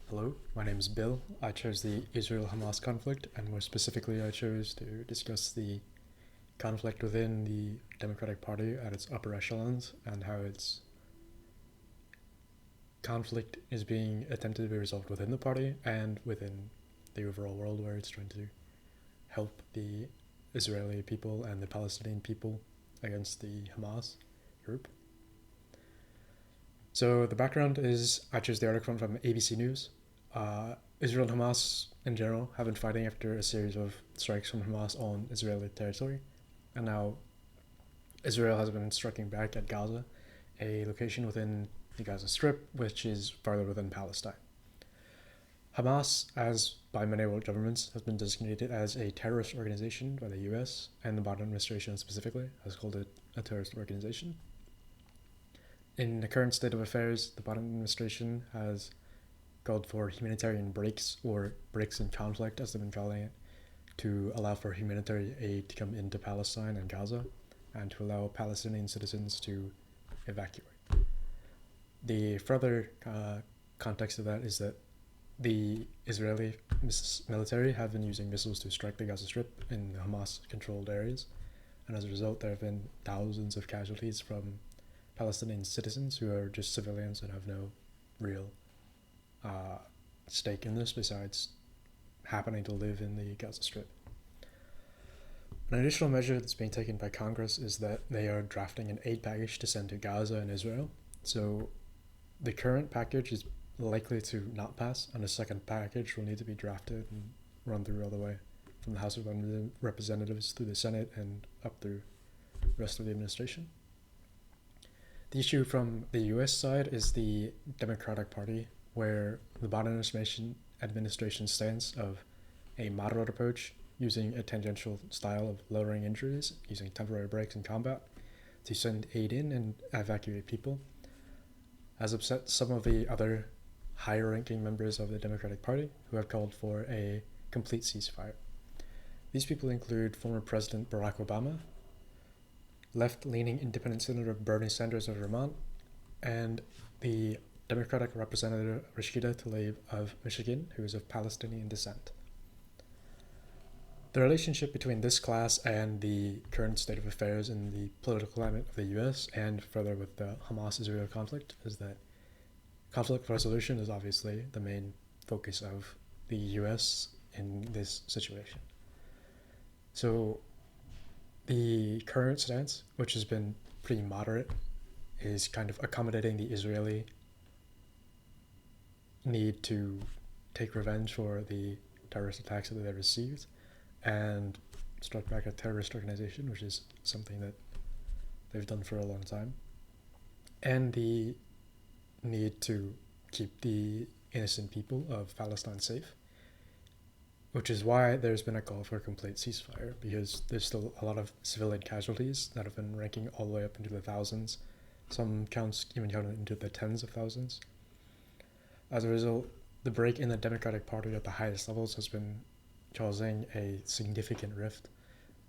Hello, my name is Bill. I chose the Israel-Hamas conflict, and more specifically, I chose to discuss the conflict within the Democratic Party at its upper echelons and how its conflict is being attempted to be resolved within the party and within the overall world, where it's trying to help the Israeli people and the Palestinian people against the Hamas group. So the background is I chose the article from ABC News. Israel and Hamas in general have been fighting after a series of strikes from Hamas on Israeli territory, and now Israel has been striking back at Gaza, a location within the Gaza Strip, which is farther within Palestine. Hamas, as by many world governments, has been designated as a terrorist organization by the US, and the Biden administration specifically has called it a terrorist organization. In the current state of affairs, the Biden administration has called for humanitarian breaks, or breaks in conflict as they've been calling it, to allow for humanitarian aid to come into Palestine and Gaza, and to allow Palestinian citizens to evacuate. The further context of that is that the Israeli military have been using missiles to strike the Gaza Strip in the Hamas-controlled areas, and as a result there have been thousands of casualties from Palestinian citizens who are just civilians and have no real stake in this besides happening to live in the Gaza Strip. An additional measure that's being taken by Congress is that they are drafting an aid package to send to Gaza and Israel. So the current package is likely to not pass, and a second package will need to be drafted and run through all the way from the House of Representatives through the Senate and up through the rest of the administration. The issue from the US side is the Democratic Party, where the Biden administration's stance of a moderate approach using a tangential style of lowering injuries, using temporary breaks in combat to send aid in and evacuate people, has upset some of the other higher-ranking members of the Democratic Party who have called for a complete ceasefire. These people include former President Barack Obama, left-leaning independent Senator Bernie Sanders of Vermont, and the Democratic Representative Rashida Tlaib of Michigan, who is of Palestinian descent. The relationship between this class and the current state of affairs in the political climate of the US, and further with the Hamas-Israel conflict, is that conflict resolution is obviously the main focus of the US in this situation. So the current stance, which has been pretty moderate, is kind of accommodating the Israeli need to take revenge for the terrorist attacks that they received and strike back a terrorist organization, which is something that they've done for a long time, and the need to keep the innocent people of Palestine safe, which is why there's been a call for a complete ceasefire, because there's still a lot of civilian casualties that have been ranking all the way up into the thousands, some counts even counted into the tens of thousands. As a result, the break in the Democratic Party at the highest levels has been causing a significant rift,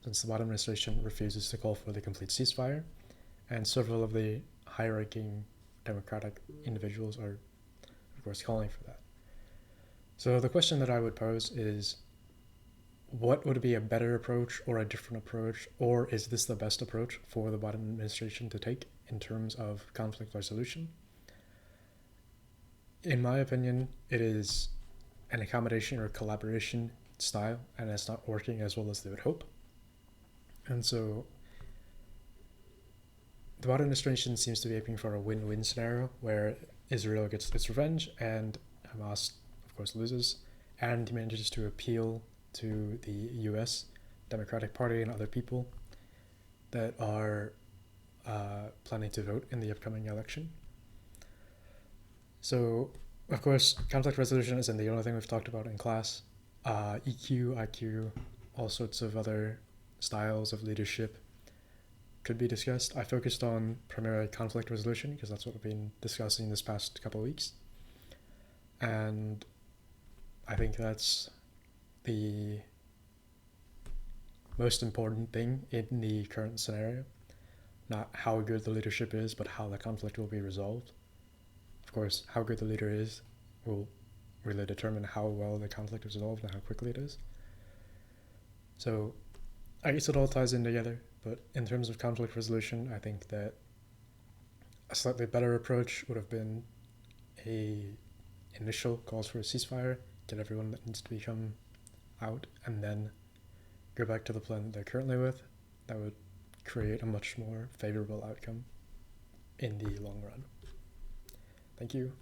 since the Biden administration refuses to call for the complete ceasefire, and several of the high-ranking Democratic individuals are, of course, calling for that. So the question that I would pose is, what would be a better approach or a different approach, or is this the best approach for the Biden administration to take in terms of conflict resolution? In my opinion, it is an accommodation or collaboration style, and it's not working as well as they would hope. And so the Biden administration seems to be aiming for a win-win scenario where Israel gets its revenge and Hamas, of course, loses, and manages to appeal to the US Democratic Party and other people that are planning to vote in the upcoming election. So, of course, conflict resolution isn't the only thing we've talked about in class. EQ, IQ, all sorts of other styles of leadership could be discussed. I focused on primarily conflict resolution because that's what we've been discussing this past couple of weeks. And I think that's the most important thing in the current scenario. Not how good the leadership is, but how the conflict will be resolved. Of course, how good the leader is will really determine how well the conflict is resolved and how quickly it is. So I guess it all ties in together, but in terms of conflict resolution, I think that a slightly better approach would have been a initial calls for a ceasefire, get everyone that needs to become out, and then go back to the plan that they're currently with. That would create a much more favorable outcome in the long run. Thank you.